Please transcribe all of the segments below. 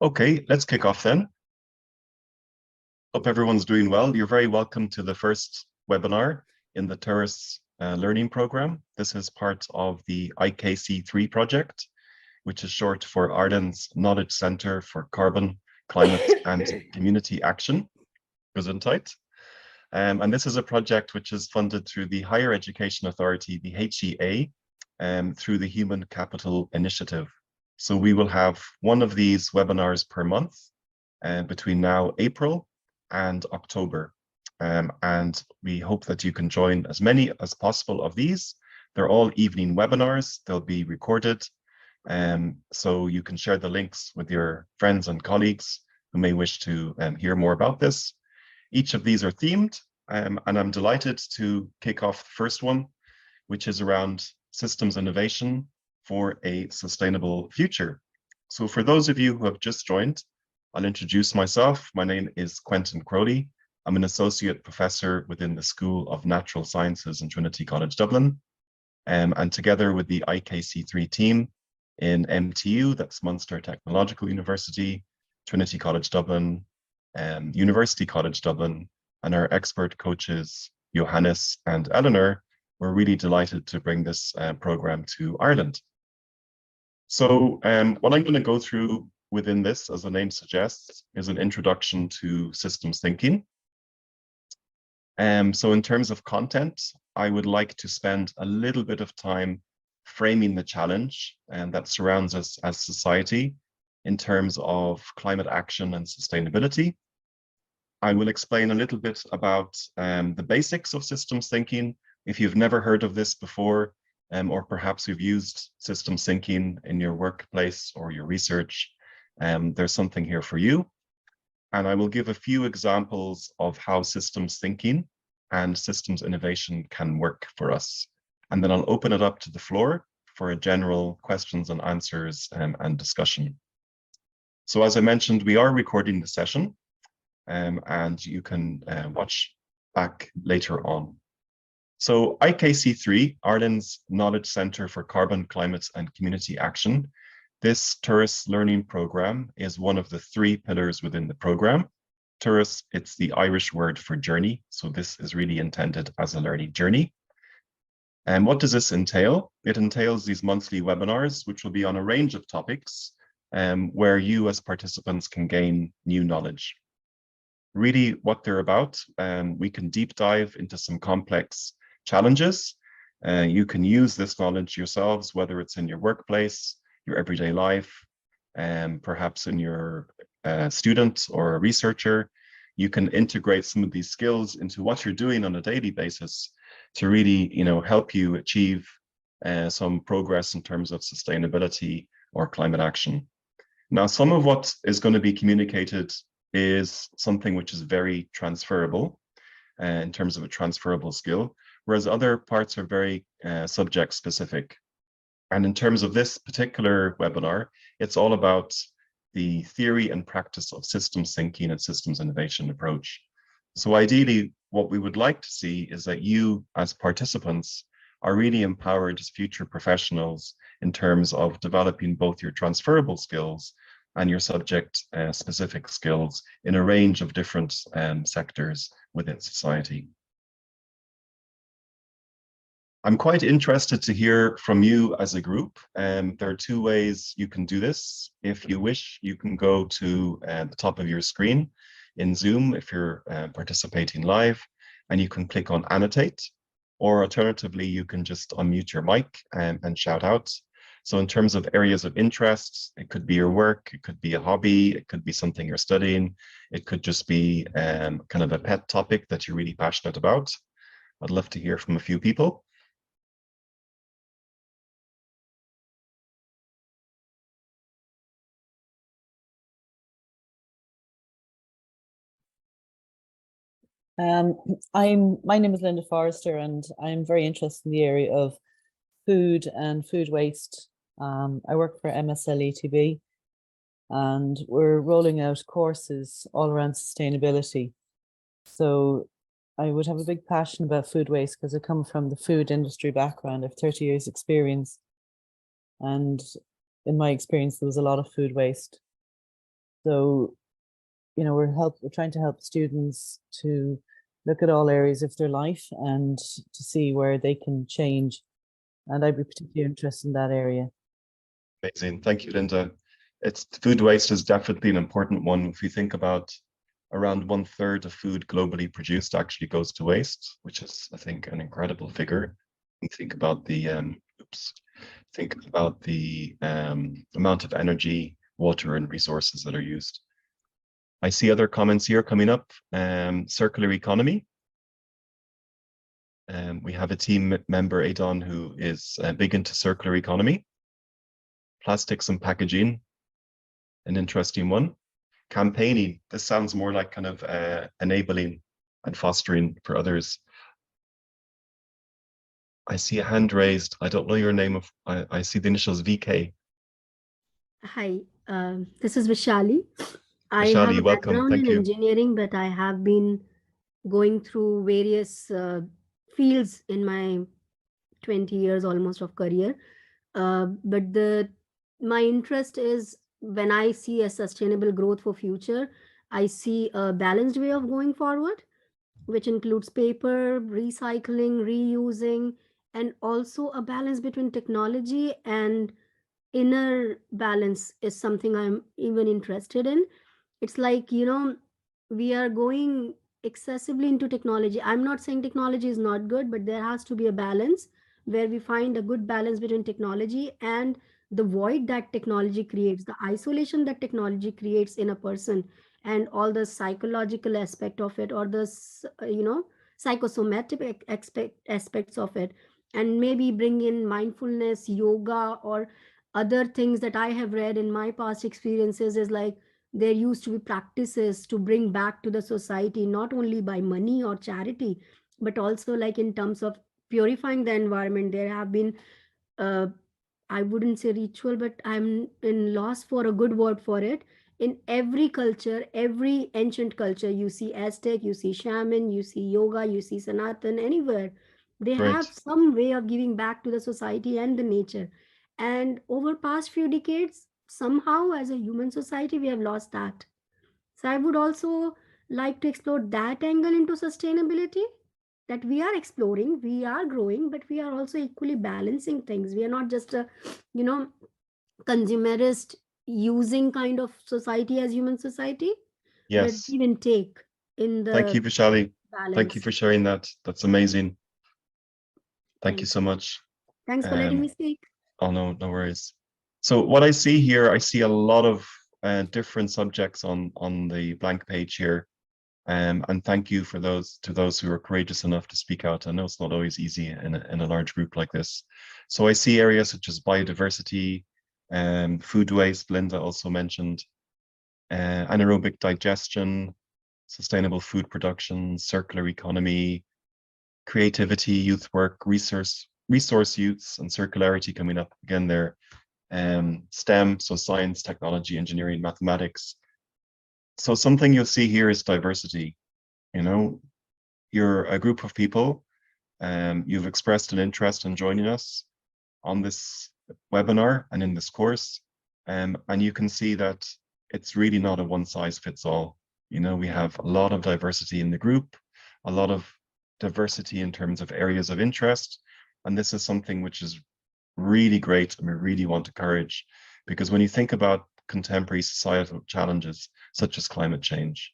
Okay, let's kick off then. Hope everyone's doing well. You're very welcome to the first webinar in the Turas Learning Programme. This is part of the IKC3 Project, which is short for Ireland's Knowledge Centre for Carbon, Climate and Community Action, Gesundheit. And this is a project which is funded through the Higher Education Authority, the HEA, through the Human Capital Initiative. So we will have one of these webinars per month between now, April and October. And we hope that you can join as many as possible of these. They're all evening webinars. They'll be recorded. So you can share the links with your friends and colleagues who may wish to hear more about this. Each of these are themed, and I'm delighted to kick off the first one, which is around systems innovation for a sustainable future. So for those of you who have just joined, I'll introduce myself. My name is Quentin Crowley. I'm an associate professor within the School of Natural Sciences in Trinity College, Dublin. And together with the IKC3 team in MTU, that's Munster Technological University, Trinity College Dublin, University College Dublin, and our expert coaches, Johannes and Eleanor, we're really delighted to bring this program to Ireland. So what I'm going to go through within this, as the name suggests, is an introduction to systems thinking. So in terms of content, I would like to spend a little bit of time framing the challenge that surrounds us as society in terms of climate action and sustainability. I will explain a little bit about the basics of systems thinking. If you've never heard of this before, or perhaps you've used systems thinking in your workplace or your research, there's something here for you. And I will give a few examples of how systems thinking and systems innovation can work for us. And then I'll open it up to the floor for a general questions and answers and discussion. So as I mentioned, we are recording the session, and you can watch back later on. So IKC3, Ireland's Knowledge Centre for Carbon, Climate and Community Action, this Turas Learning Programme is one of the three pillars within the programme. Turas, it's the Irish word for journey, so this is really intended as a learning journey. And what does this entail? It entails these monthly webinars, which will be on a range of topics, where you as participants can gain new knowledge. Really what they're about, we can deep dive into some complex challenges. You can use this knowledge yourselves, whether it's in your workplace, your everyday life, and perhaps in your student or a researcher. You can integrate some of these skills into what you're doing on a daily basis to really, help you achieve some progress in terms of sustainability or climate action. Now, some of what is going to be communicated is something which is very transferable in terms of a transferable skill, whereas other parts are very subject specific. And in terms of this particular webinar, it's all about the theory and practice of systems thinking and systems innovation approach. So ideally, what we would like to see is that you as participants are really empowered as future professionals in terms of developing both your transferable skills and your subject specific skills in a range of different sectors within society. I'm quite interested to hear from you as a group. There are two ways you can do this. If you wish, you can go to the top of your screen in Zoom if you're participating live, and you can click on annotate, or alternatively, you can just unmute your mic and shout out. So in terms of areas of interest, it could be your work, it could be a hobby, it could be something you're studying, it could just be kind of a pet topic that you're really passionate about. I'd love to hear from a few people. My name is Linda Forrester, and I'm very interested in the area of food and food waste. I work for MSL-ETB, and we're rolling out courses all around sustainability. So I would have a big passion about food waste because I come from the food industry background. I have 30 years experience, and in my experience, there was a lot of food waste. So, you know, we're trying to help students to look at all areas of their life and to see where they can change. And I'd be particularly interested in that area. Amazing. Thank you, Linda. Food waste is definitely an important one. If you think about around 1/3 of food globally produced actually goes to waste, which is, I think, an incredible figure. You think about the amount of energy, water, and resources that are used. I see other comments here coming up. Circular economy. We have a team member, Adon, who is big into circular economy. Plastics and packaging, an interesting one. Campaigning, this sounds more like kind of enabling and fostering for others. I see a hand raised. I don't know your name. I see the initials VK. Hi, this is Vishali. I Vishali, have a welcome. background Thank in you. engineering, but I have been going through various fields in my 20 years almost of career. But my interest is when I see a sustainable growth for future, I see a balanced way of going forward, which includes paper, recycling, reusing, and also a balance between technology and inner balance is something I'm even interested in. It's like, we are going excessively into technology. I'm not saying technology is not good, but there has to be a balance where we find a good balance between technology and the void that technology creates, the isolation that technology creates in a person, and all the psychological aspect of it, or the psychosomatic aspects of it, and maybe bring in mindfulness, yoga, or other things that I have read in my past experiences is like there used to be practices to bring back to the society, not only by money or charity, but also like in terms of purifying the environment. There have been, uh, I wouldn't say ritual, but I'm in loss for a good word for it. In every culture, every ancient culture, you see Aztec, you see shaman, you see yoga, you see Sanatan, anywhere. They have Great. some way of giving back to the society and the nature. And over past few decades, somehow as a human society, we have lost that. So I would also like to explore that angle into sustainability, that we are exploring, we are growing, but we are also equally balancing things. We are not just a, you know, consumerist using kind of society as human society, but Yes. give and take in Thank the you, Vishali. Thank you balance. for sharing that. That's amazing. Thank you Thank so you. much. Thanks for letting me speak. Oh, no worries. So what I see here, I see a lot of different subjects on the blank page here. And thank you for those who are courageous enough to speak out. I know it's not always easy in a large group like this. So I see areas such as biodiversity, food waste, Linda also mentioned, anaerobic digestion, sustainable food production, circular economy, creativity, youth work, resource use, and circularity coming up again there. STEM, so science, technology, engineering, mathematics. So something you'll see here is diversity. You know, you're a group of people, you've expressed an interest in joining us on this webinar and in this course, and you can see that it's really not a one size fits all. You know, we have a lot of diversity in the group, a lot of diversity in terms of areas of interest, and this is something which is really great and we really want to encourage, because when you think about contemporary societal challenges such as climate change,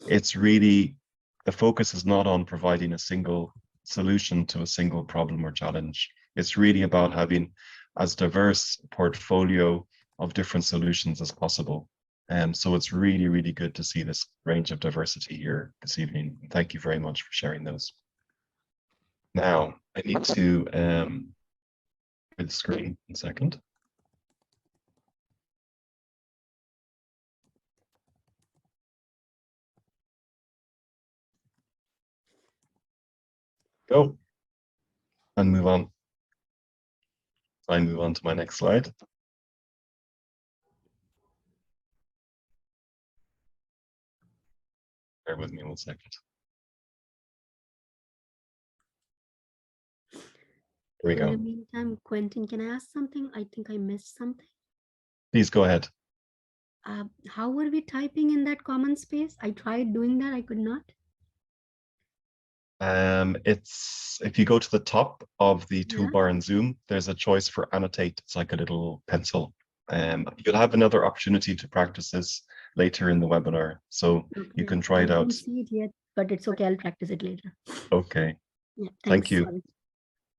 it's really, the focus is not on providing a single solution to a single problem or challenge. It's really about having as diverse a portfolio of different solutions as possible. And so it's really, really good to see this range of diversity here this evening. Thank you very much for sharing those. Now, I need to share the screen in a second. Go and move on. I move on to my next slide. Bear with me 1 second. Here we go. In the meantime, Quentin, can I ask something? I think I missed something. Please go ahead. How were we typing in that common space? I tried doing that, I could not. It's if you go to the top of the Yeah. toolbar in Zoom, there's a choice for annotate. It's like a little pencil. You'll have another opportunity to practice this later in the webinar, so you Okay. can try I it out. don't see it yet, but it's okay. I'll practice it later. Okay, Yeah. thank Thanks. you. Sorry.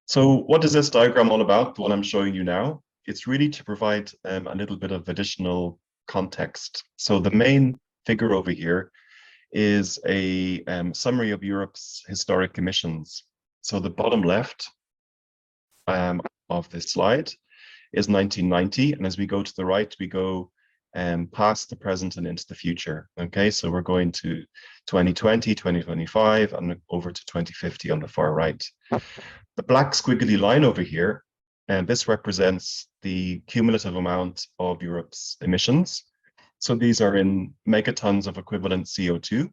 So what is this diagram all about, the one I'm showing you now? It's really to provide a little bit of additional context. So the main figure over here is a summary of Europe's historic emissions. So the bottom left of this slide is 1990. And as we go to the right, we go past the present and into the future. Okay, so we're going to 2020, 2025, and over to 2050 on the far right. The black squiggly line over here, and this represents the cumulative amount of Europe's emissions. So these are in megatons of equivalent CO2.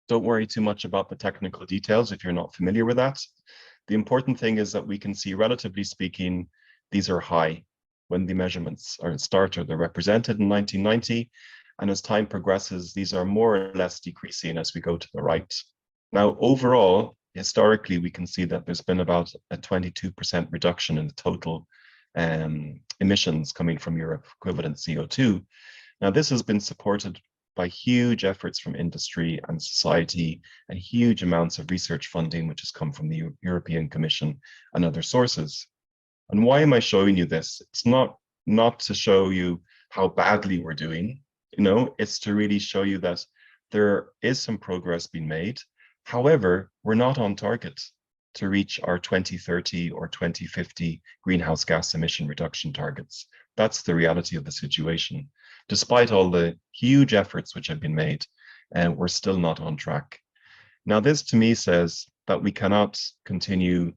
Don't worry too much about the technical details if you're not familiar with that. The important thing is that we can see, relatively speaking, these are high when the measurements are started. They're represented in 1990, and as time progresses, these are more or less decreasing as we go to the right. Now, overall, historically, we can see that there's been about a 22% reduction in the total emissions coming from Europe, equivalent CO2. Now, this has been supported by huge efforts from industry and society and huge amounts of research funding, which has come from the European Commission and other sources. And why am I showing you this? It's not to show you how badly we're doing, it's to really show you that there is some progress being made. However, we're not on target to reach our 2030 or 2050 greenhouse gas emission reduction targets. That's the reality of the situation. Despite all the huge efforts which have been made, we're still not on track. Now, this to me says that we cannot continue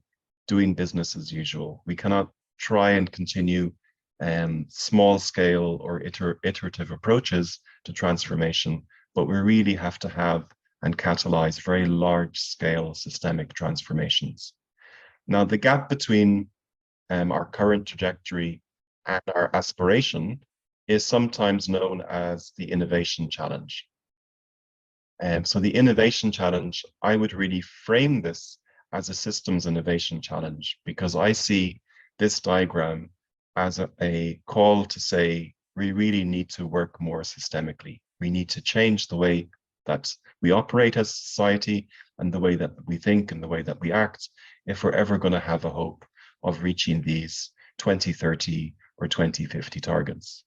doing business as usual. We cannot try and continue small scale or iterative approaches to transformation, but we really have to have and catalyze very large scale systemic transformations. Now, the gap between our current trajectory and our aspiration is sometimes known as the innovation challenge. So the innovation challenge, I would really frame this as a systems innovation challenge, because I see this diagram as a call to say, we really need to work more systemically. We need to change the way that we operate as a society and the way that we think and the way that we act if we're ever going to have a hope of reaching these 2030 or 2050 targets.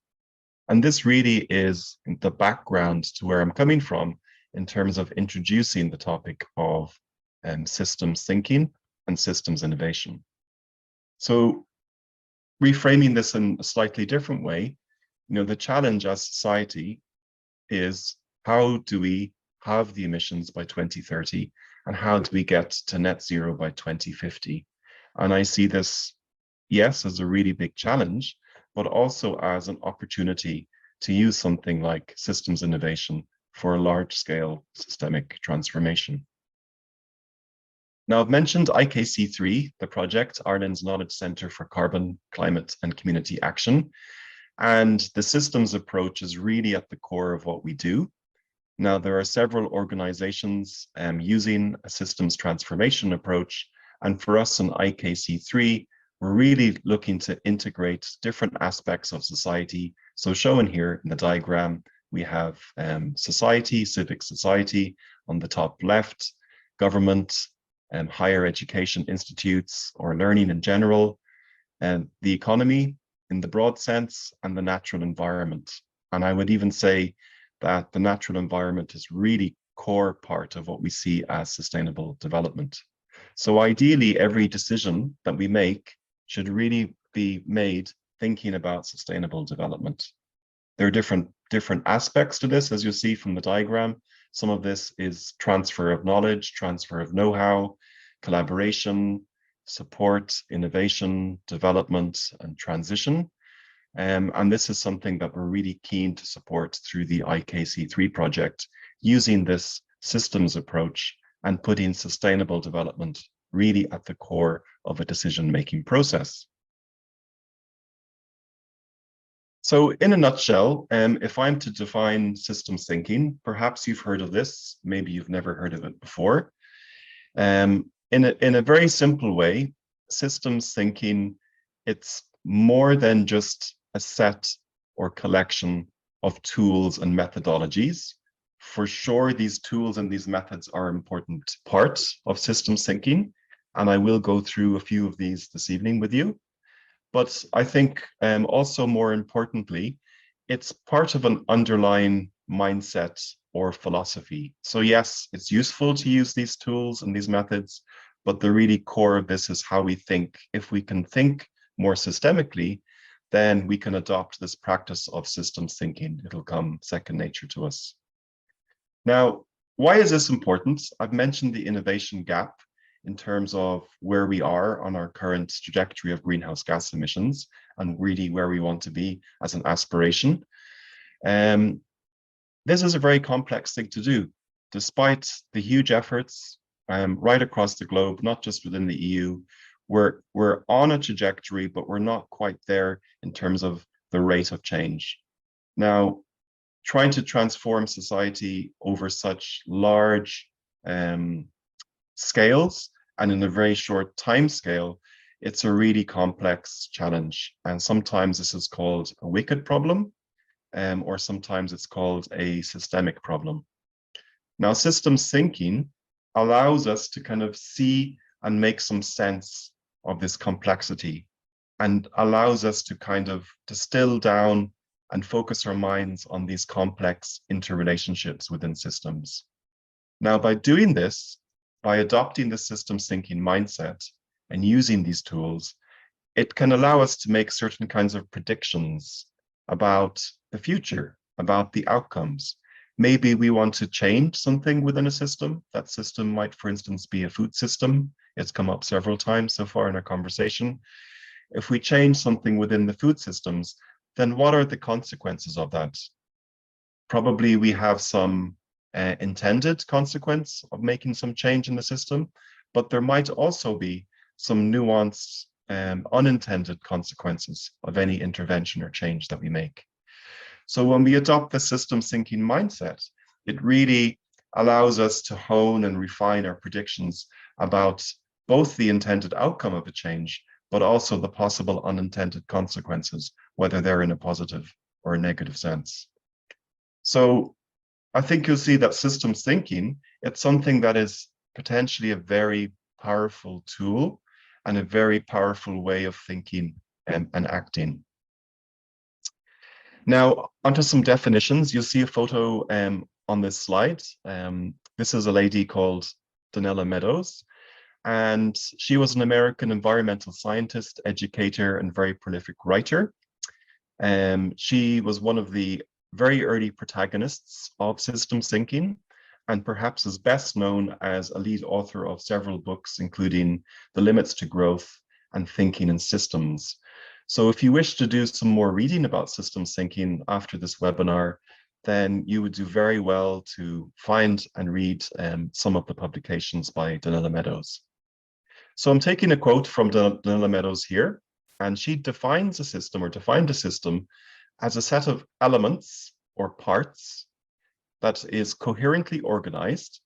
And this really is the background to where I'm coming from in terms of introducing the topic of systems thinking and systems innovation. So reframing this in a slightly different way, the challenge as society is, how do we have the emissions by 2030 and how do we get to net zero by 2050? And I see this, yes, as a really big challenge, but also as an opportunity to use something like systems innovation for a large-scale systemic transformation. Now, I've mentioned IKC3, the project, Ireland's Knowledge Centre for Carbon, Climate and Community Action. And the systems approach is really at the core of what we do. Now, there are several organizations using a systems transformation approach. And for us in IKC3, we're really looking to integrate different aspects of society. So shown here in the diagram, we have society, civic society on the top left, government, higher education institutes or learning in general, and the economy in the broad sense, and the natural environment. And I would even say that the natural environment is really core part of what we see as sustainable development. So ideally, every decision that we make should really be made thinking about sustainable development. There are different aspects to this, as you see from the diagram. Some of this is transfer of knowledge, transfer of know-how, collaboration, support, innovation, development, and transition. And this is something that we're really keen to support through the IKC3 project, using this systems approach and putting sustainable development really at the core of a decision-making process. So in a nutshell, if I'm to define systems thinking, perhaps you've heard of this, maybe you've never heard of it before. In a very simple way, systems thinking, it's more than just a set or collection of tools and methodologies. For sure, these tools and these methods are an important part of systems thinking, and I will go through a few of these this evening with you. But I think also more importantly, it's part of an underlying mindset or philosophy. So yes, it's useful to use these tools and these methods, but the really core of this is how we think. If we can think more systemically, then we can adopt this practice of systems thinking. It'll come second nature to us. Now, why is this important? I've mentioned the innovation gap in terms of where we are on our current trajectory of greenhouse gas emissions and really where we want to be as an aspiration. This is a very complex thing to do, despite the huge efforts right across the globe, not just within the EU. We're on a trajectory, but we're not quite there in terms of the rate of change. Now, trying to transform society over such large scales and in a very short time scale, it's a really complex challenge. And sometimes this is called a wicked problem, or sometimes it's called a systemic problem. Now, systems thinking allows us to kind of see and make some sense of this complexity and allows us to kind of distill down and focus our minds on these complex interrelationships within systems. Now, by doing this, by adopting the systems thinking mindset and using these tools, it can allow us to make certain kinds of predictions about the future, about the outcomes. Maybe we want to change something within a system. That system might, for instance, be a food system. It's come up several times so far in our conversation. If we change something within the food systems, then what are the consequences of that? Probably we have some intended consequence of making some change in the system, but there might also be some nuanced unintended consequences of any intervention or change that we make. So when we adopt the systems thinking mindset, it really allows us to hone and refine our predictions about both the intended outcome of a change, but also the possible unintended consequences, whether they're in a positive or a negative sense. So I think you'll see that systems thinking, it's something that is potentially a very powerful tool and a very powerful way of thinking and acting. Now, onto some definitions. You'll see a photo on this slide. This is a lady called Donella Meadows, and she was an American environmental scientist, educator, and very prolific writer. She was one of the very early protagonists of systems thinking, and perhaps is best known as a lead author of several books, including The Limits to Growth and Thinking in Systems. So if you wish to do some more reading about systems thinking after this webinar, then you would do very well to find and read some of the publications by Donella Meadows. So I'm taking a quote from Donella Meadows here, and she defines a system, or defined a system, as a set of elements or parts that is coherently organized,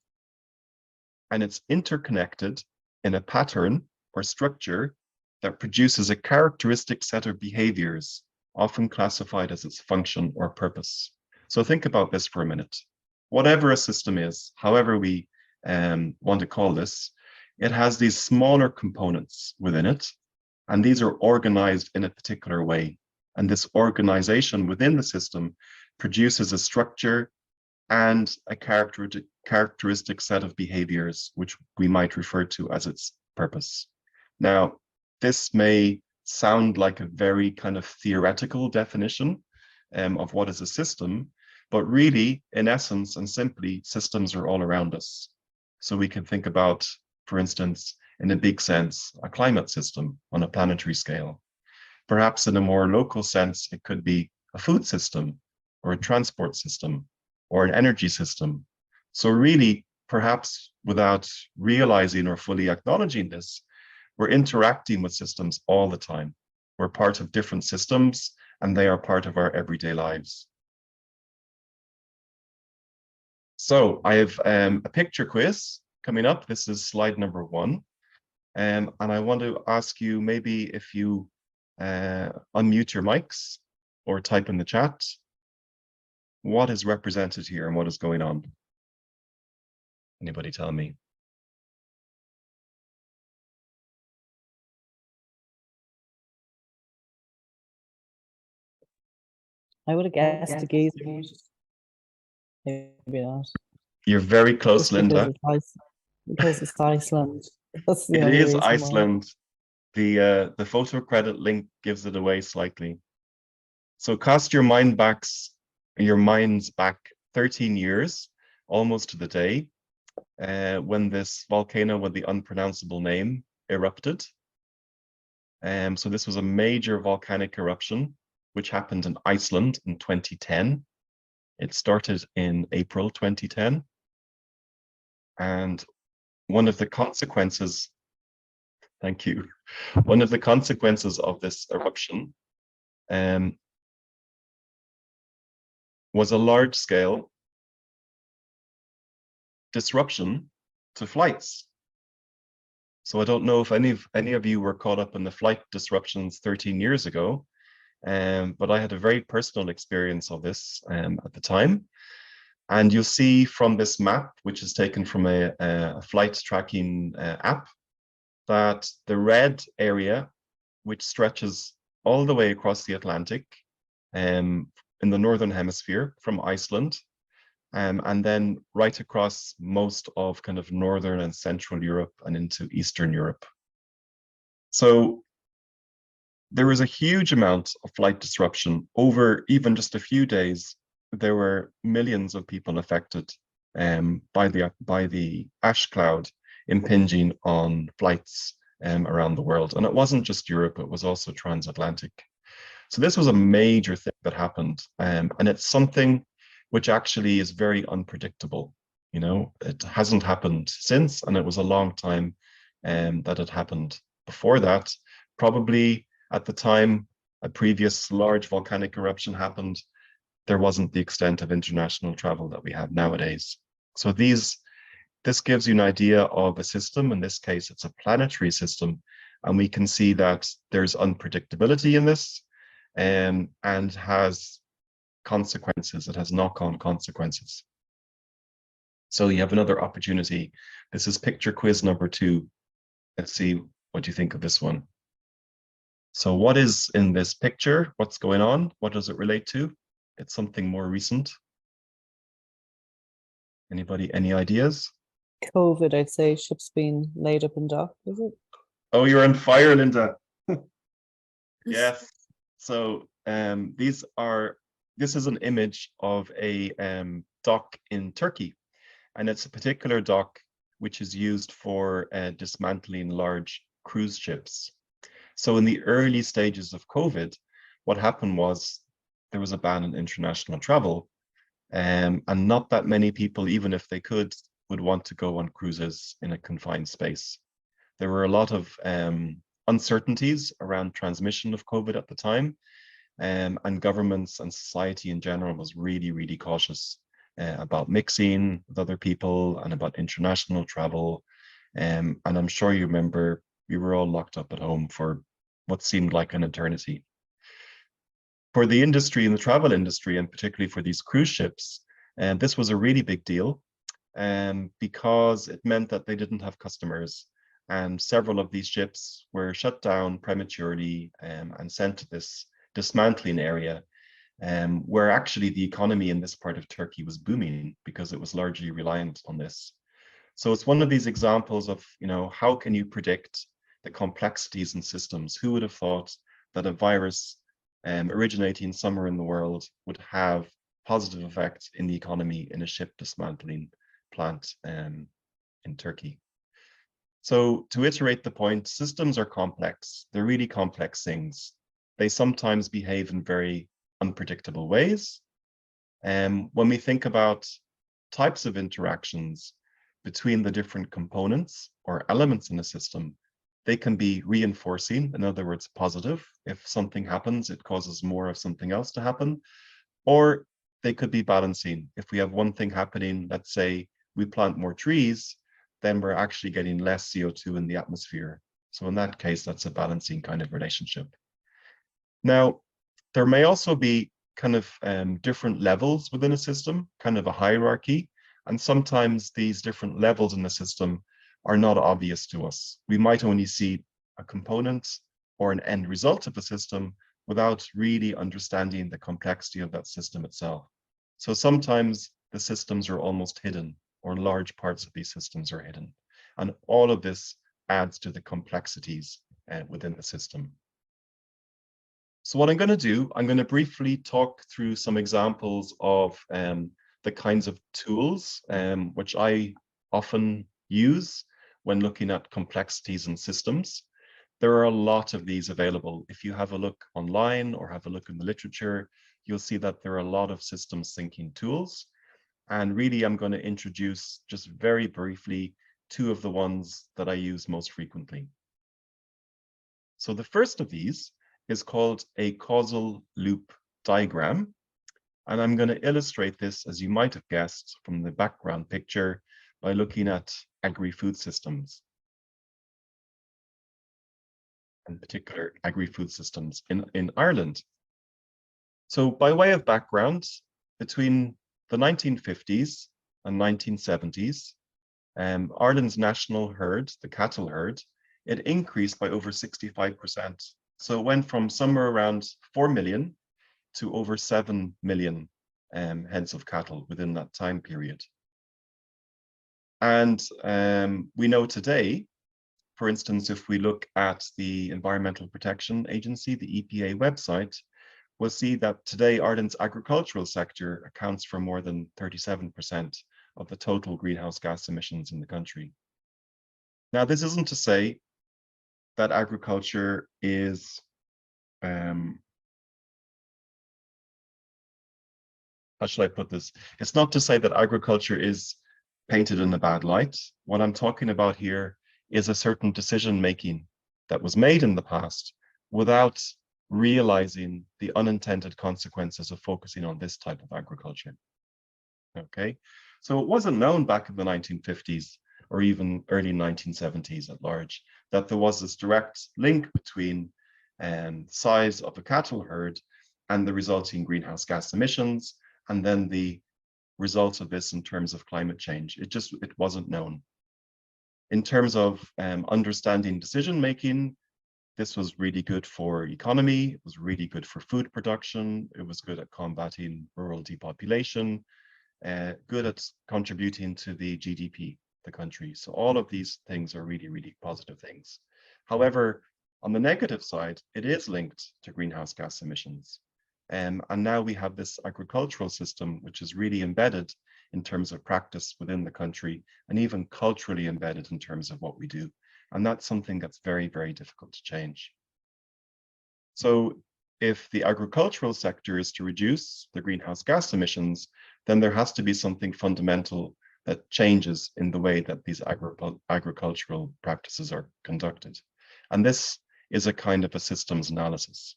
and it's interconnected in a pattern or structure that produces a characteristic set of behaviors, often classified as its function or purpose. So think about this for a minute. Whatever a system is, however we want to call this, it has these smaller components within it, and these are organized in a particular way. And this organization within the system produces a structure and a characteristic set of behaviors, which we might refer to as its purpose. Now, this may sound like a very kind of theoretical definition of what is a system, but really, in essence and simply, systems are all around us. So we can think about, for instance, in a big sense, a climate system on a planetary scale. Perhaps in a more local sense, it could be a food system or a transport system or an energy system. So really, perhaps without realizing or fully acknowledging this, we're interacting with systems all the time. We're part of different systems and they are part of our everyday lives. So I have a picture quiz coming up. This is slide number 1. And I want to ask you, maybe if you unmute your mics or type in the chat, what is represented here and what is going on? Anybody tell me? I would have guessed the geese. Maybe not. You're very close, Just Linda. because it's Iceland. That's the It only is reason why. Iceland. The photo credit link gives it away slightly. So cast your minds back 13 years, almost to the day, when this volcano with the unpronounceable name erupted. So this was a major volcanic eruption, which happened in Iceland in 2010. It started in April 2010. And one of the consequences, thank you, one of the consequences of this eruption was a large-scale disruption to flights. So I don't know if any of you were caught up in the flight disruptions 13 years ago, but I had a very personal experience of this at the time. And you'll see from this map, which is taken from a flight tracking app, that the red area, which stretches all the way across the Atlantic in the Northern Hemisphere from Iceland, and then right across most of kind of Northern and Central Europe and into Eastern Europe. So there was a huge amount of flight disruption over even just a few days. There were millions of people affected by the ash cloud impinging on flights around the world. And it wasn't just Europe, it was also transatlantic. So this was a major thing that happened. And it's something which actually is very unpredictable. You know, it hasn't happened since, and it was a long time that it happened before that. Probably at the time a previous large volcanic eruption happened, there wasn't the extent of international travel that we have nowadays. So this gives you an idea of a system. In this case, it's a planetary system, and we can see that there's unpredictability in this and has consequences. It has knock-on consequences. So you have another opportunity. This is picture quiz number 2. Let's see what you think of this one. So what is in this picture? What's going on? What does it relate to? It's something more recent. Anybody, any ideas? COVID, I'd say. Ships being laid up in dock, is it? Oh, you're on fire, Linda. Yes. So this is an image of a dock in Turkey, and it's a particular dock which is used for dismantling large cruise ships. So in the early stages of COVID, what happened was there was a ban on international travel, and not that many people, even if they could, would want to go on cruises in a confined space. There were a lot of uncertainties around transmission of COVID at the time, and governments and society in general was really, really cautious about mixing with other people and about international travel. And I'm sure you remember we were all locked up at home for what seemed like an eternity. For the industry, in the travel industry, and particularly for these cruise ships, this was a really big deal because it meant that they didn't have customers, and several of these ships were shut down prematurely and sent to this dismantling area, where actually the economy in this part of Turkey was booming because it was largely reliant on this. So it's one of these examples of, you know, how can you predict the complexities in systems? Who would have thought that a virus originating somewhere in the world would have positive effects in the economy in a ship dismantling plant in Turkey? So to iterate the point, systems are complex. They're really complex things. They sometimes behave in very unpredictable ways. When we think about types of interactions between the different components or elements in a system, They can be reinforcing, in other words, positive. If something happens, it causes more of something else to happen. Or they could be balancing. If we have one thing happening, let's say we plant more trees, then we're actually getting less CO2 in the atmosphere. So in that case, that's a balancing kind of relationship. Now, there may also be kind of different levels within a system, kind of a hierarchy. And sometimes these different levels in the system are not obvious to us. We might only see a component or an end result of the system without really understanding the complexity of that system itself. So sometimes the systems are almost hidden, or large parts of these systems are hidden. And all of this adds to the complexities within the system. So what I'm going to do, I'm going to briefly talk through some examples of the kinds of tools which I often use when looking at complexities in systems. There are a lot of these available. If you have a look online or have a look in the literature, you'll see that there are a lot of systems thinking tools. And really, I'm going to introduce just very briefly two of the ones that I use most frequently. So the first of these is called a causal loop diagram. And I'm going to illustrate this, as you might have guessed from the background picture, by looking at agri-food systems, in particular agri-food systems in Ireland. So by way of background, between the 1950s and 1970s, Ireland's national herd, the cattle herd, it increased by over 65%. So it went from somewhere around 4 million to over 7 million heads of cattle within that time period. And we know today, for instance, if we look at the Environmental Protection Agency, the EPA website, we'll see that today Ireland's agricultural sector accounts for more than 37% of the total greenhouse gas emissions in the country. Now, this isn't to say that agriculture is how should I put this? It's not to say that agriculture is painted in a bad light. What I'm talking about here is a certain decision making that was made in the past without realizing the unintended consequences of focusing on this type of agriculture. Okay, so it wasn't known back in the 1950s or even early 1970s at large that there was this direct link between size of a cattle herd and the resulting greenhouse gas emissions, and then the result of this in terms of climate change. It wasn't known. In terms of understanding decision making, this was really good for economy, it was really good for food production, it was good at combating rural depopulation, good at contributing to the GDP of the country. So all of these things are really, really positive things. However, on the negative side, it is linked to greenhouse gas emissions. And now we have this agricultural system, which is really embedded in terms of practice within the country, and even culturally embedded in terms of what we do. And that's something that's very, very difficult to change. So if the agricultural sector is to reduce the greenhouse gas emissions, then there has to be something fundamental that changes in the way that these agricultural practices are conducted. And this is a kind of a systems analysis.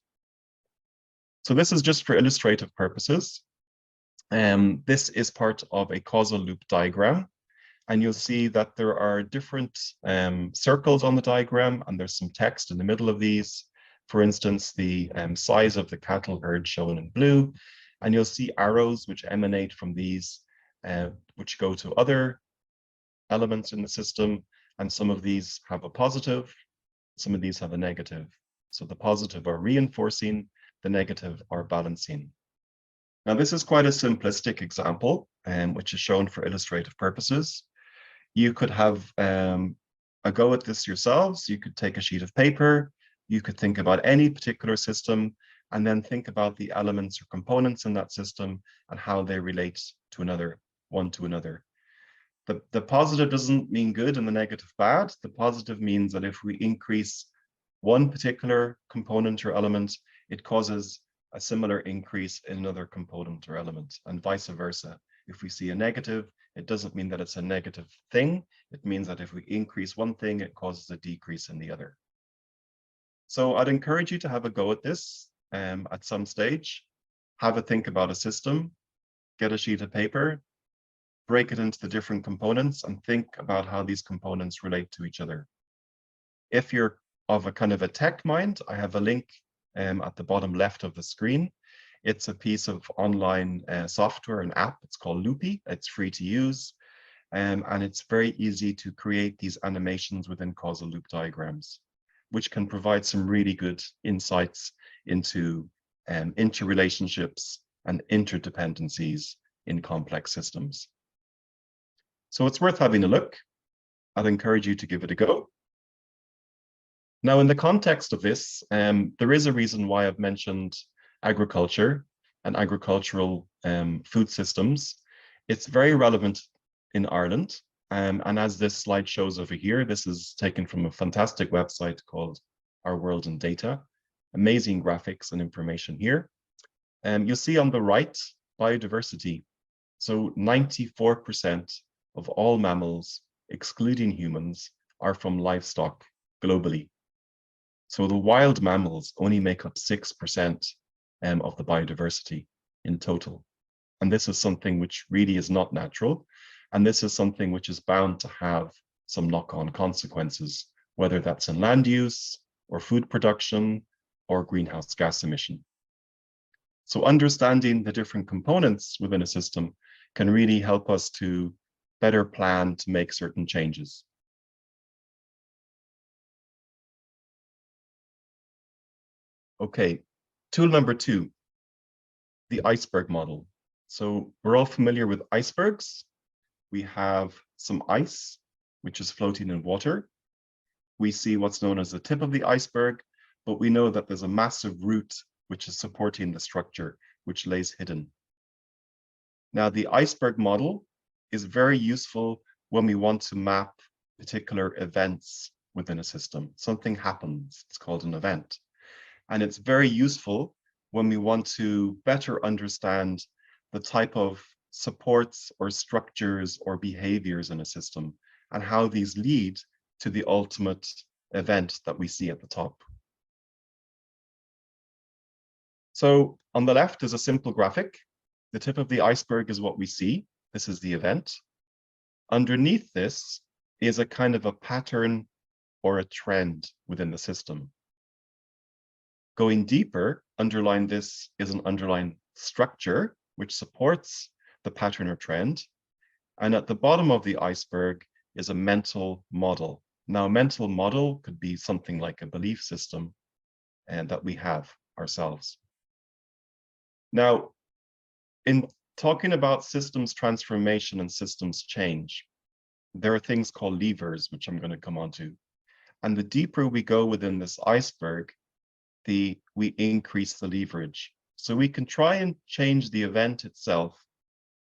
So this is just for illustrative purposes. This is part of a causal loop diagram. And you'll see that there are different circles on the diagram, and there's some text in the middle of these. For instance, the size of the cattle herd shown in blue. And you'll see arrows which emanate from these, which go to other elements in the system. And some of these have a positive, some of these have a negative. So the positive are reinforcing, the negative are balancing. Now, this is quite a simplistic example, which is shown for illustrative purposes. You could have a go at this yourselves. You could take a sheet of paper. You could think about any particular system and then think about the elements or components in that system and how they relate to one to another. The positive doesn't mean good and the negative bad. The positive means that if we increase one particular component or element, it causes a similar increase in another component or element, and vice versa. If we see a negative, It doesn't mean that it's a negative thing. It means that if we increase one thing, it causes a decrease in the other. So I'd encourage you to have a go at this at some stage. Have a think about a system, get a sheet of paper, break it into the different components, and think about how these components relate to each other. If you're of a kind of a tech mind, I have a link at the bottom left of the screen. It's a piece of online software, an app. It's called Loopy. It's free to use. And it's very easy to create these animations within causal loop diagrams, which can provide some really good insights into interrelationships and interdependencies in complex systems. So it's worth having a look. I'd encourage you to give it a go. Now, in the context of this, there is a reason why I've mentioned agriculture and agricultural food systems. It's very relevant in Ireland. And as this slide shows over here, this is taken from a fantastic website called Our World in Data. Amazing graphics and information here. You'll see on the right, biodiversity. So 94% of all mammals, excluding humans, are from livestock globally. So the wild mammals only make up 6% of the biodiversity in total. And this is something which really is not natural. And this is something which is bound to have some knock-on consequences, whether that's in land use or food production or greenhouse gas emission. So understanding the different components within a system can really help us to better plan to make certain changes. Okay, tool number 2, the iceberg model. So we're all familiar with icebergs. We have some ice, which is floating in water. We see what's known as the tip of the iceberg, but we know that there's a massive root which is supporting the structure, which lays hidden. Now, the iceberg model is very useful when we want to map particular events within a system. Something happens, it's called an event. And it's very useful when we want to better understand the type of supports or structures or behaviors in a system and how these lead to the ultimate event that we see at the top. So on the left is a simple graphic. The tip of the iceberg is what we see. This is the event. Underneath this is a kind of a pattern or a trend within the system. Going deeper, underlying this is an underlying structure which supports the pattern or trend. And at the bottom of the iceberg is a mental model. Now, a mental model could be something like a belief system that we have ourselves. Now, in talking about systems transformation and systems change, there are things called levers, which I'm going to come on to. And the deeper we go within this iceberg, we increase the leverage. So we can try and change the event itself,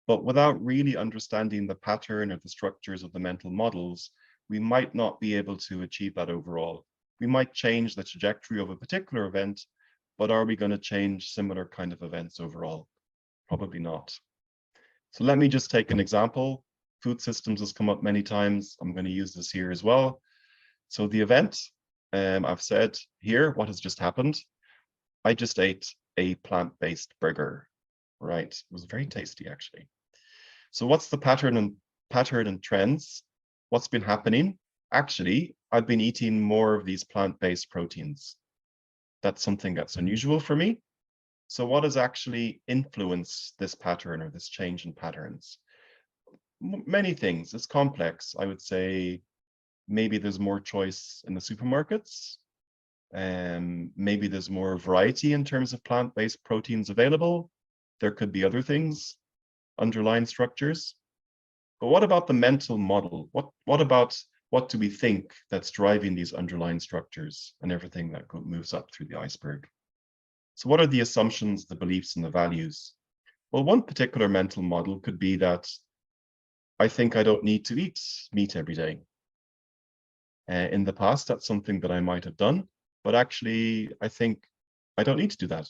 but without really understanding the pattern or the structures of the mental models, we might not be able to achieve that overall. We might change the trajectory of a particular event, but are we going to change similar kind of events overall? Probably not. So let me just take an example. Food systems has come up many times. I'm going to use this here as well. So the event, I've said here, what has just happened? I just ate a plant-based burger, right? It was very tasty, actually. So what's the pattern and trends? What's been happening? Actually, I've been eating more of these plant-based proteins. That's something that's unusual for me. So what has actually influenced this pattern or this change in patterns? Many things. It's complex. I would say maybe there's more choice in the supermarkets. Maybe there's more variety in terms of plant-based proteins available. There could be other things, underlying structures. But what about the mental model? What about what do we think that's driving these underlying structures and everything that moves up through the iceberg? So what are the assumptions, the beliefs, and the values? Well, one particular mental model could be that I think I don't need to eat meat every day. In the past, that's something that I might have done, but actually, I think I don't need to do that.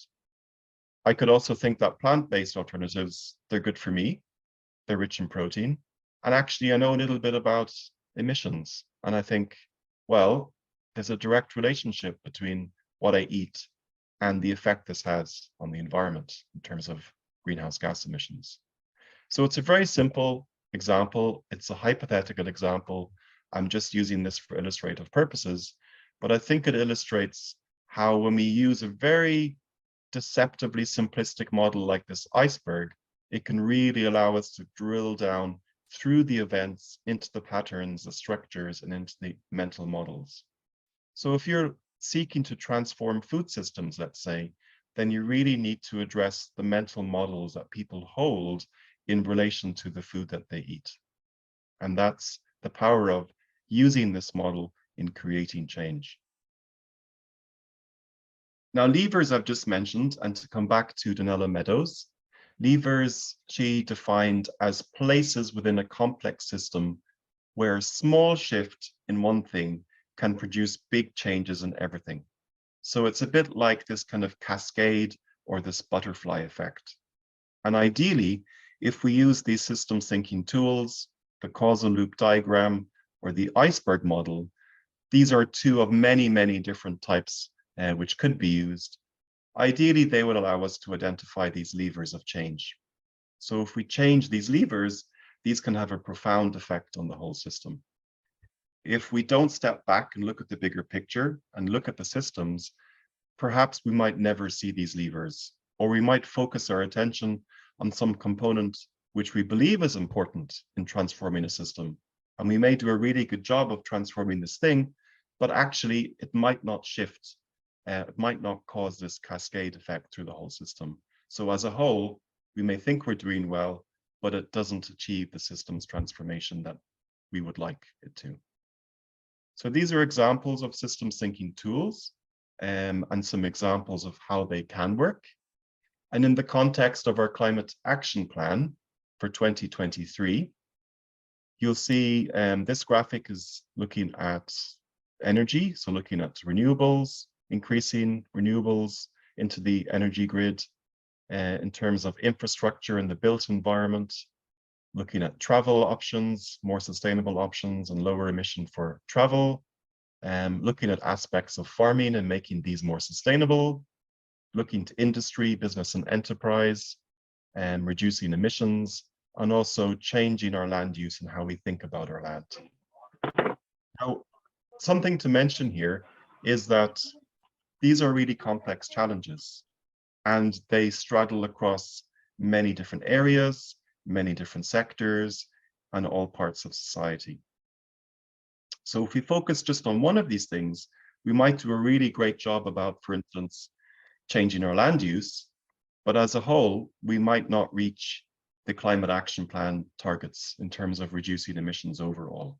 I could also think that plant-based alternatives, they're good for me. They're rich in protein. And actually, I know a little bit about emissions. And I think, well, there's a direct relationship between what I eat and the effect this has on the environment in terms of greenhouse gas emissions. So it's a very simple example. It's a hypothetical example. I'm just using this for illustrative purposes, but I think it illustrates how when we use a very deceptively simplistic model like this iceberg, it can really allow us to drill down through the events into the patterns, the structures, and into the mental models. So if you're seeking to transform food systems, let's say, then you really need to address the mental models that people hold in relation to the food that they eat. And that's the power of using this model in creating change. Now, levers I've just mentioned, and to come back to Donella Meadows, levers she defined as places within a complex system where a small shift in one thing can produce big changes in everything. So it's a bit like this kind of cascade or this butterfly effect. And ideally, if we use these systems thinking tools, the causal loop diagram, or the iceberg model, these are two of many, many different types which could be used. Ideally, they would allow us to identify these levers of change. So if we change these levers, these can have a profound effect on the whole system. If we don't step back and look at the bigger picture and look at the systems, perhaps we might never see these levers, or we might focus our attention on some component which we believe is important in transforming a system. And we may do a really good job of transforming this thing, but actually it might not shift. It might not cause this cascade effect through the whole system. So as a whole, we may think we're doing well, but it doesn't achieve the system's transformation that we would like it to. So these are examples of systems thinking tools and some examples of how they can work. And in the context of our climate action plan for 2023, you'll see this graphic is looking at energy, so looking at renewables, increasing renewables into the energy grid, in terms of infrastructure in the built environment, looking at travel options, more sustainable options and lower emission for travel, looking at aspects of farming and making these more sustainable, looking to industry, business and enterprise, and reducing emissions, and also changing our land use and how we think about our land. Now, something to mention here is that these are really complex challenges, and they straddle across many different areas, many different sectors, and all parts of society. So if we focus just on one of these things, we might do a really great job about, for instance, changing our land use, but as a whole, we might not reach the climate action plan targets in terms of reducing emissions overall.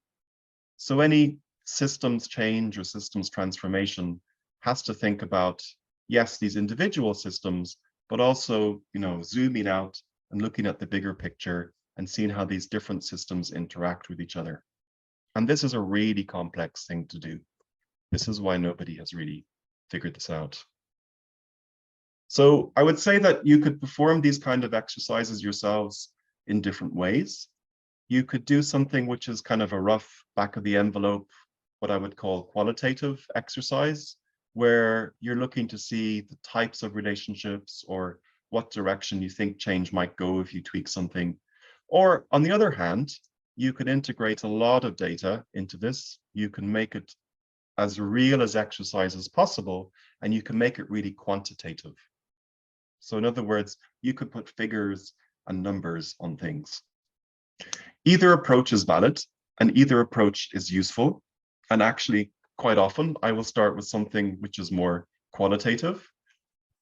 So any systems change or systems transformation has to think about, yes, these individual systems, but also, zooming out and looking at the bigger picture and seeing how these different systems interact with each other. And this is a really complex thing to do. This is why nobody has really figured this out. So I would say that you could perform these kind of exercises yourselves in different ways. You could do something which is kind of a rough back of the envelope, what I would call qualitative exercise, where you're looking to see the types of relationships or what direction you think change might go if you tweak something. Or on the other hand, you could integrate a lot of data into this. You can make it as real as exercise as possible, and you can make it really quantitative. So in other words, you could put figures and numbers on things. Either approach is valid and either approach is useful. And actually, quite often, I will start with something which is more qualitative,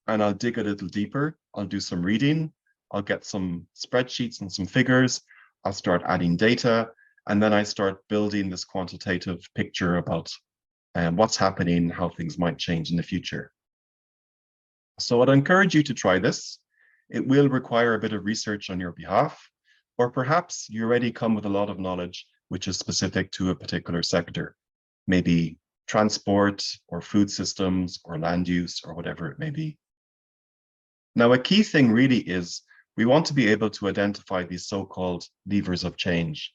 and I'll dig a little deeper. I'll do some reading. I'll get some spreadsheets and some figures. I'll start adding data, and then I start building this quantitative picture about what's happening, how things might change in the future. So I'd encourage you to try this. It will require a bit of research on your behalf, or perhaps you already come with a lot of knowledge which is specific to a particular sector, maybe transport or food systems or land use or whatever it may be. Now, a key thing really is we want to be able to identify these so-called levers of change.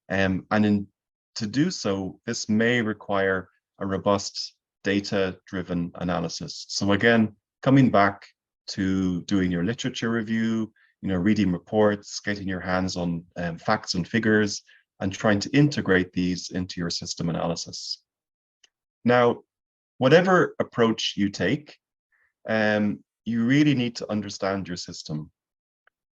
To do so, this may require a robust data-driven analysis. So again, coming back to doing your literature review, reading reports, getting your hands on facts and figures, and trying to integrate these into your system analysis. Now, whatever approach you take, you really need to understand your system.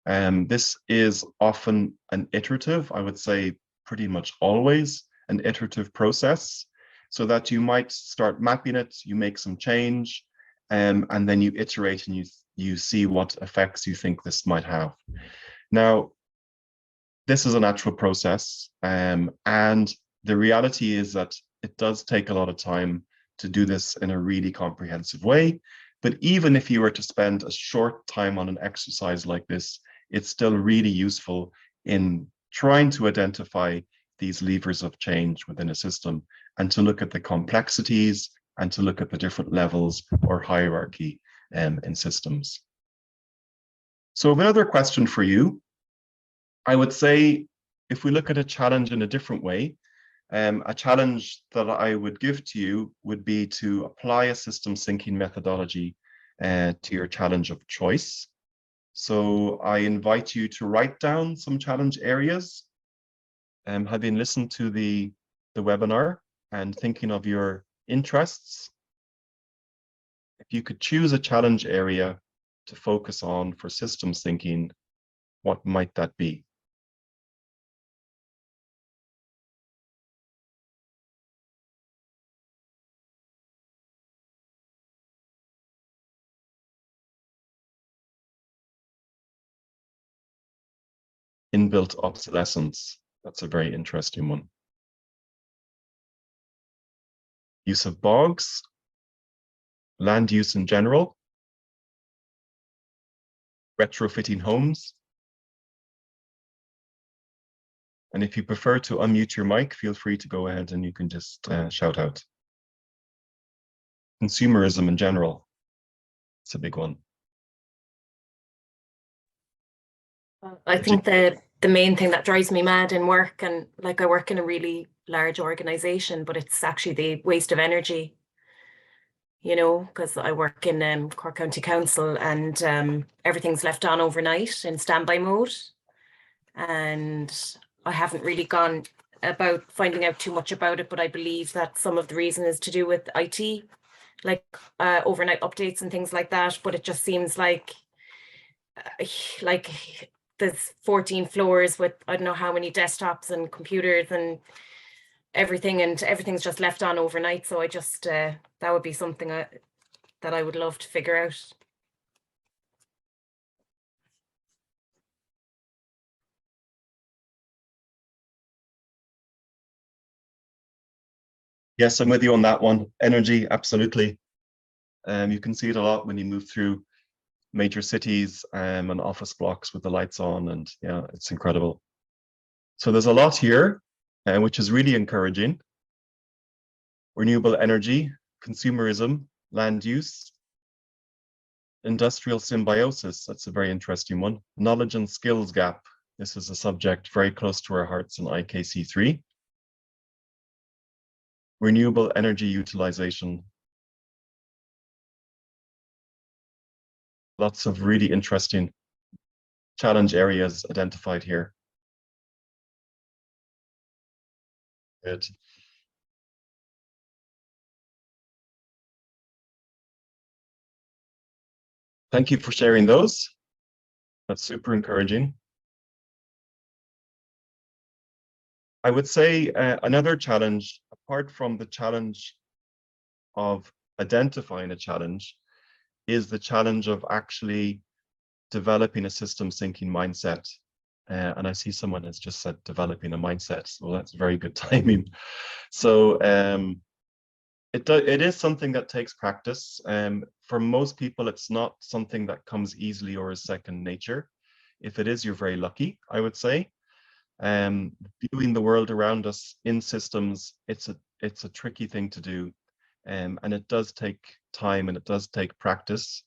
This is often an iterative, I would say pretty much always an iterative process, so that you might start mapping it, you make some change, and then you iterate and you see what effects you think this might have. Now, this is a natural process, and the reality is that it does take a lot of time to do this in a really comprehensive way. But even if you were to spend a short time on an exercise like this, it's still really useful in trying to identify these levers of change within a system, and to look at the complexities and to look at the different levels or hierarchy in systems. So another question for you, I would say, if we look at a challenge in a different way, a challenge that I would give to you would be to apply a system thinking methodology to your challenge of choice. So I invite you to write down some challenge areas, having listened to the webinar and thinking of your interests. If you could choose a challenge area to focus on for systems thinking, what might that be? Inbuilt obsolescence. That's a very interesting one. Use of bogs, land use in general, retrofitting homes. And if you prefer to unmute your mic, feel free to go ahead and you can just shout out. Consumerism in general. It's a big one. I think the main thing that drives me mad in work, and like I work in a really large organization, but it's actually the waste of energy, because I work in Cork County Council, and everything's left on overnight in standby mode. And I haven't really gone about finding out too much about it, but I believe that some of the reason is to do with IT, like overnight updates and things like that. But it just seems like there's 14 floors with I don't know how many desktops and computers and everything's just left on overnight. So I just that would be something that I would love to figure out. Yes, I'm with you on that one. Energy, absolutely. You can see it a lot when you move through major cities and office blocks with the lights on, and yeah, it's incredible. So there's a lot here, which is really encouraging. Renewable energy, consumerism, land use, industrial symbiosis, that's a very interesting one. Knowledge and skills gap, this is a subject very close to our hearts in IKC3. Renewable energy utilization. Lots of really interesting challenge areas identified here. Good. Thank you for sharing those. That's super encouraging. I would say another challenge, apart from the challenge of identifying a challenge, is the challenge of actually developing a systems thinking mindset. And I see someone has just said developing a mindset. Well, that's very good timing. So it is something that takes practice. For most people, it's not something that comes easily or is second nature. If it is, you're very lucky, I would say. Viewing the world around us in systems, it's a tricky thing to do. And it does take time and it does take practice.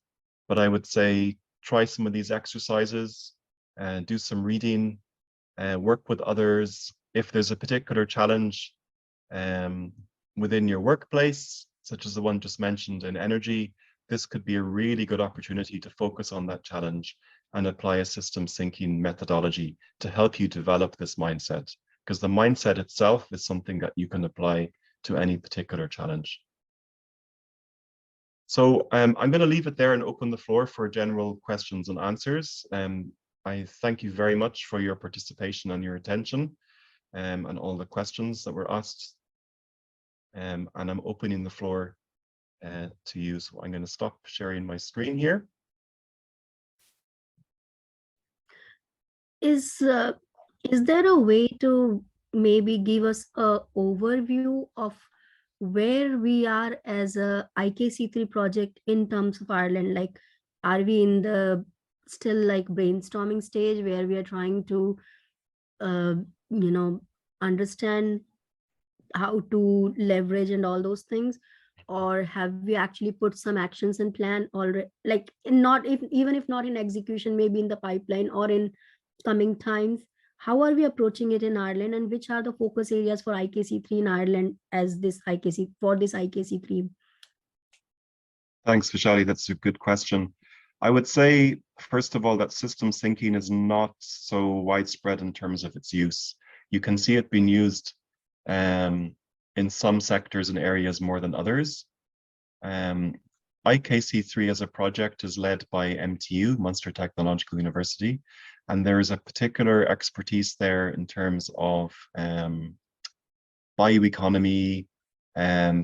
But I would say try some of these exercises, do some reading, work with others, if there's a particular challenge within your workplace, such as the one just mentioned in energy, this could be a really good opportunity to focus on that challenge and apply a systems thinking methodology to help you develop this mindset, because the mindset itself is something that you can apply to any particular challenge. So I'm going to leave it there and open the floor for general questions and answers. I thank you very much for your participation and your attention and all the questions that were asked. And I'm opening the floor to you. So I'm going to stop sharing my screen here. Is there a way to maybe give us an overview of where we are as a IKC3 project in terms of Ireland? Like, are we in the still like brainstorming stage where we are trying to, understand how to leverage and all those things? Or have we actually put some actions and plan already, like even if not in execution, maybe in the pipeline or in coming times? How are we approaching it in Ireland, and which are the focus areas for IKC3 in Ireland as this IKC3? Thanks, Vishali. That's a good question. I would say, first of all, that systems thinking is not so widespread in terms of its use. You can see it being used in some sectors and areas more than others. IKC3 as a project is led by MTU, Munster Technological University, and there is a particular expertise there in terms of bioeconomy,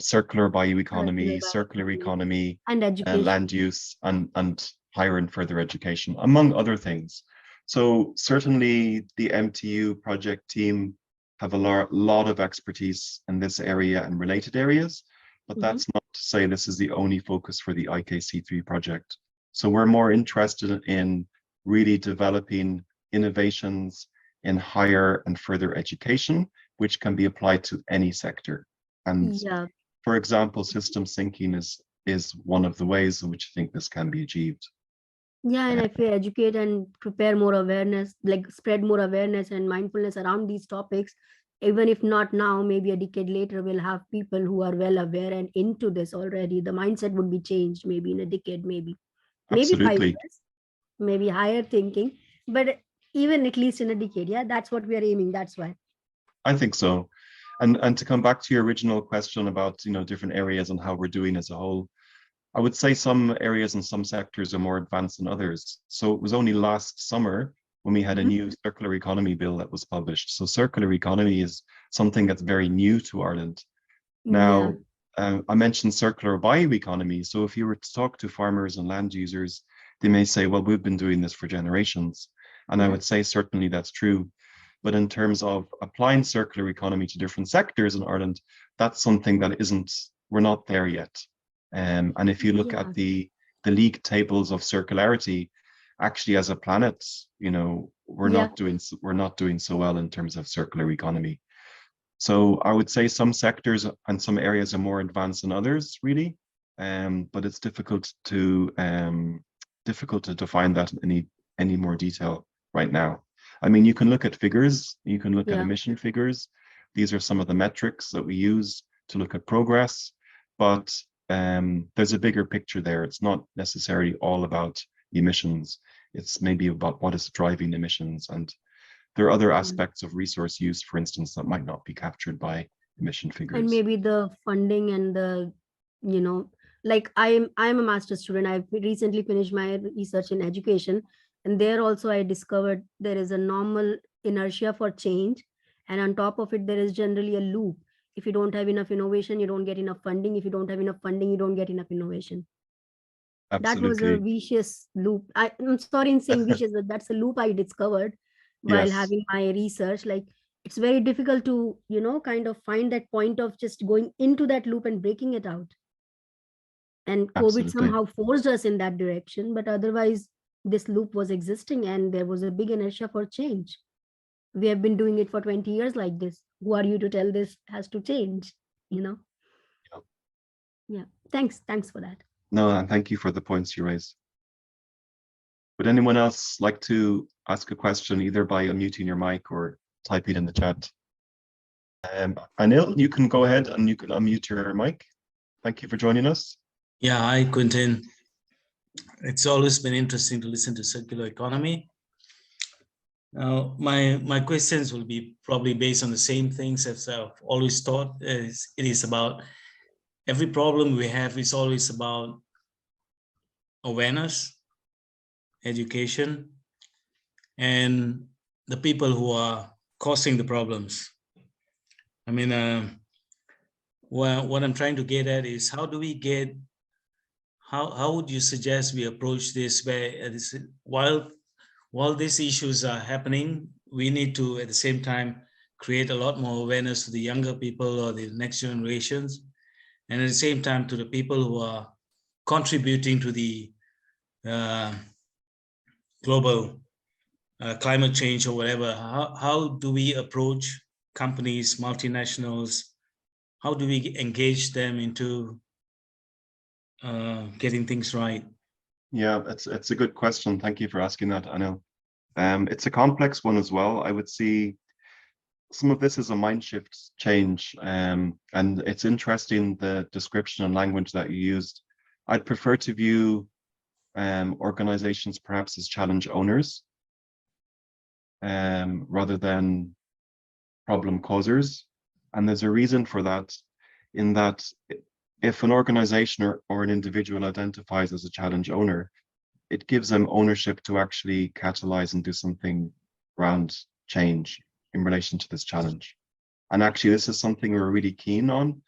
circular bioeconomy, circular economy, and education, land use, and higher and further education, among other things. So certainly the MTU project team have a lot of expertise in this area and related areas, but that's not to say this is the only focus for the IKC3 project. So we're more interested in really developing innovations in higher and further education, which can be applied to any sector. And for example, systems thinking is one of the ways in which I think this can be achieved. Yeah, and if we educate and prepare more awareness, like spread more awareness and mindfulness around these topics, even if not now, maybe a decade later, we'll have people who are well aware and into this already. The mindset would be changed maybe in a decade, maybe 5 years, maybe higher thinking, but even at least in a decade. Yeah, that's what we are aiming. That's why. I think so. And to come back to your original question about, different areas and how we're doing as a whole, I would say some areas and some sectors are more advanced than others. So it was only last summer when we had a new circular economy bill that was published. So circular economy is something that's very new to Ireland. Now, I mentioned circular bioeconomy. So if you were to talk to farmers and land users, they may say, well, we've been doing this for generations. And I would say certainly that's true. But in terms of applying circular economy to different sectors in Ireland, that's something that we're not there yet. And if you look at the league tables of circularity, actually as a planet, we're not doing so well in terms of circular economy. So I would say some sectors and some areas are more advanced than others, really. But it's difficult to define that in any more detail right now. I mean, you can look at figures, you can look at emission figures. These are some of the metrics that we use to look at progress, but there's a bigger picture there. It's not necessarily all about emissions. It's maybe about what is driving emissions. And there are other aspects of resource use, for instance, that might not be captured by emission figures. And maybe the funding and the, like I'm a master's student. I've recently finished my research in education. And there also I discovered there is a normal inertia for change. And on top of it, there is generally a loop. If you don't have enough innovation, you don't get enough funding. If you don't have enough funding, you don't get enough innovation. Absolutely. That was a vicious loop. I'm sorry in saying vicious, but that's a loop I discovered while having my research. Like, it's very difficult to, kind of find that point of just going into that loop and breaking it out. And COVID somehow forced us in that direction, but otherwise this loop was existing and there was a big inertia for change. We have been doing it for 20 years like this. Who are you to tell this has to change, Yeah. Thanks for that. No, and thank you for the points you raised. Would anyone else like to ask a question either by unmuting your mic or typing in the chat? Anil, you can go ahead and you can unmute your mic. Thank you for joining us. Yeah, hi, Quentin. It's always been interesting to listen to circular economy. Now, my questions will be probably based on the same things as I've always thought. It is about every problem we have is always about awareness, education, and the people who are causing the problems. I mean, what I'm trying to get at is how do we get, how would you suggest we approach this where while these issues are happening, we need to at the same time create a lot more awareness to the younger people or the next generations, and at the same time to the people who are contributing to the global climate change or whatever. How do we approach companies, multinationals? How do we engage them into getting things right? Yeah, it's a good question. Thank you for asking that, Anil. It's a complex one as well. I would see some of this is a mind shift change, and it's interesting the description and language that you used. I'd prefer to view organizations perhaps as challenge owners rather than problem causers. And there's a reason for that, in that if an organization or an individual identifies as a challenge owner, it gives them ownership to actually catalyze and do something around change in relation to this challenge. And actually, this is something we're really keen on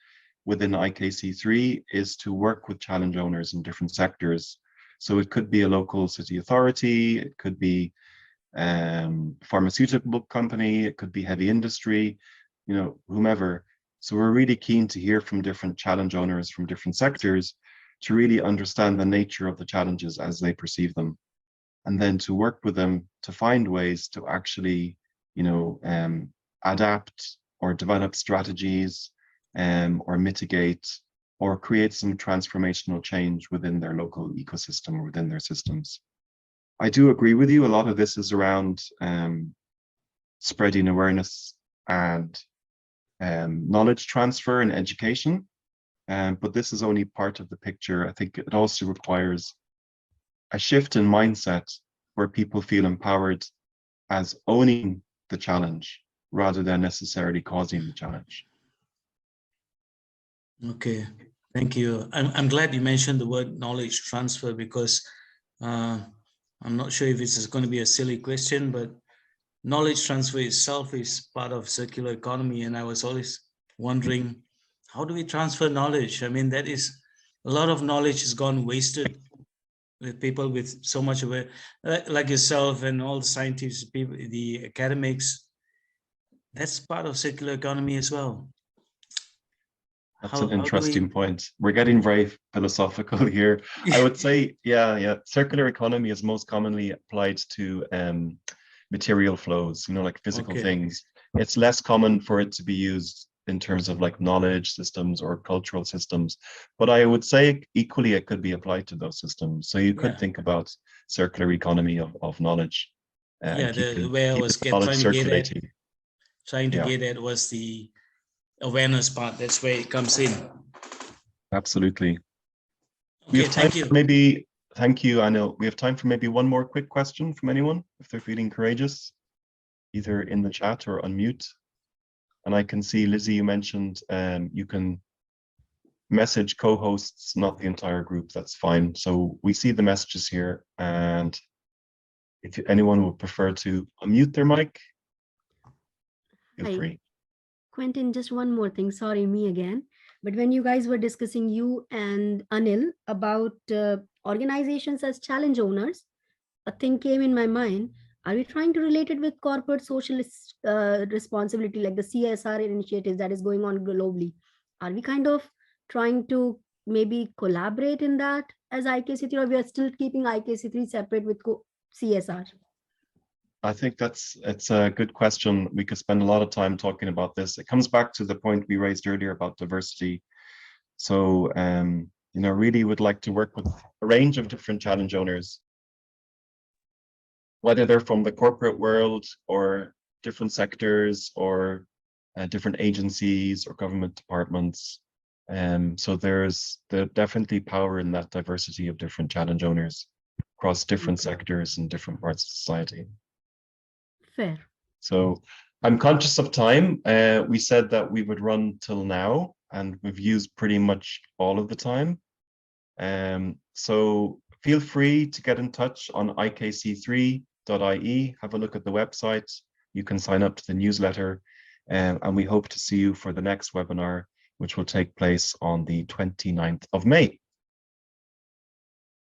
within IKC3, is to work with challenge owners in different sectors. So it could be a local city authority, it could be pharmaceutical company, it could be heavy industry, you know, whomever. So we're really keen to hear from different challenge owners from different sectors to really understand the nature of the challenges as they perceive them, and then to work with them to find ways to actually, you know, adapt or develop strategies or mitigate or create some transformational change within their local ecosystem or within their systems. I do agree with you. A lot of this is around spreading awareness and knowledge transfer and education. But this is only part of the picture. I think it also requires a shift in mindset where people feel empowered as owning the challenge rather than necessarily causing the challenge. Okay, thank you. I'm glad you mentioned the word knowledge transfer, because I'm not sure if this is going to be a silly question, but knowledge transfer itself is part of circular economy. And I was always wondering, how do we transfer knowledge? I mean, that is a lot of knowledge has gone wasted with people with so much of it, like yourself and all the scientists, people, the academics. That's part of circular economy as well. That's an interesting point. We're getting very philosophical here. I would say, yeah, circular economy is most commonly applied to material flows, you know, like physical things. It's less common for it to be used in terms of like knowledge systems or cultural systems. But I would say equally it could be applied to those systems. So you could think about circular economy of knowledge. The way I was trying to get at was the awareness part. That's where it comes in. Absolutely. Okay, we have time for maybe, thank you, Anil. We have time for maybe one more quick question from anyone, if they're feeling courageous, either in the chat or unmute. And I can see, Lizzie, you mentioned you can message co-hosts, not the entire group. That's fine. So we see the messages here. And if anyone would prefer to unmute their mic, feel free. Quentin, just one more thing. Sorry, me again. But when you guys were discussing, you and Anil, about organizations as challenge owners, a thing came in my mind. Are we trying to relate it with corporate social responsibility, like the CSR initiatives that is going on globally? Are we kind of trying to maybe collaborate in that as IKC3, or we are still keeping IKC3 separate with CSR? I think it's a good question. We could spend a lot of time talking about this. It comes back to the point we raised earlier about diversity. So, you know, really would like to work with a range of different challenge owners, whether they're from the corporate world or different sectors or different agencies or government departments. So there's definitely power in that diversity of different challenge owners across different sectors and different parts of society. Fair. So I'm conscious of time. We said that we would run till now, and we've used pretty much all of the time. So feel free to get in touch on ikc3.ie, have a look at the website. You can sign up to the newsletter, and we hope to see you for the next webinar, which will take place on the 29th of May.